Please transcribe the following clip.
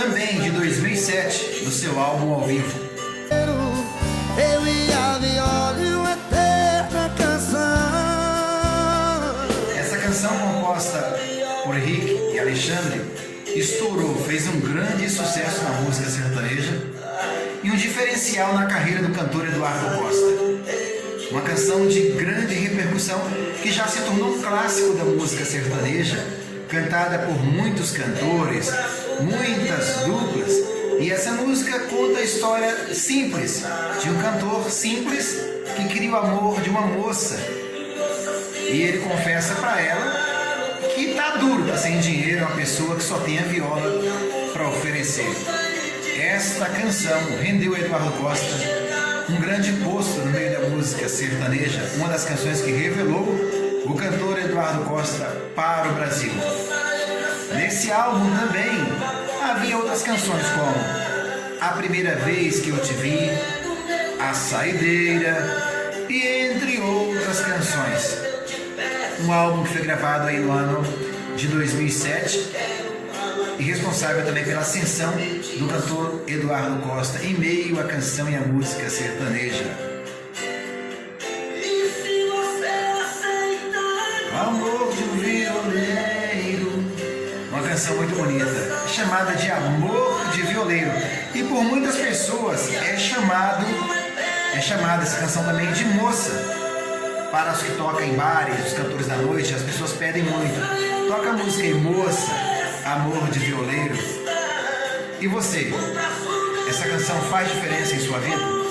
também de 2007, no seu álbum ao vivo. Eu e a viola e uma eterna canção. Essa canção, composta por Rick e Alexandre, estourou, fez um grande sucesso na música sertaneja e um diferencial na carreira do cantor Eduardo Costa. Uma canção de grande repercussão que já se tornou um clássico da música sertaneja, cantada por muitos cantores, muitas duplas. E essa música conta a história simples de um cantor simples que queria o amor de uma moça. E ele confessa para ela que tá duro, tá sem dinheiro, uma pessoa que só tem a viola para oferecer. Esta canção rendeu a Eduardo Costa um grande posto no meio da música sertaneja, uma das canções que revelou o cantor Eduardo Costa para o Brasil. Nesse álbum também havia outras canções como A Primeira Vez Que Eu Te Vi, A Saideira e entre outras canções. Um álbum que foi gravado aí no ano de 2007 e responsável também pela ascensão do cantor Eduardo Costa em meio à canção e à música sertaneja. Amor de um violeiro, uma canção muito bonita, chamada de Amor de Violeiro, e por muitas pessoas é chamada essa canção também de Moça. Para os que tocam em bares, os cantores da noite, as pessoas pedem muito: toca a música aí, Moça, Amor de Violeiro. E você, essa canção faz diferença em sua vida?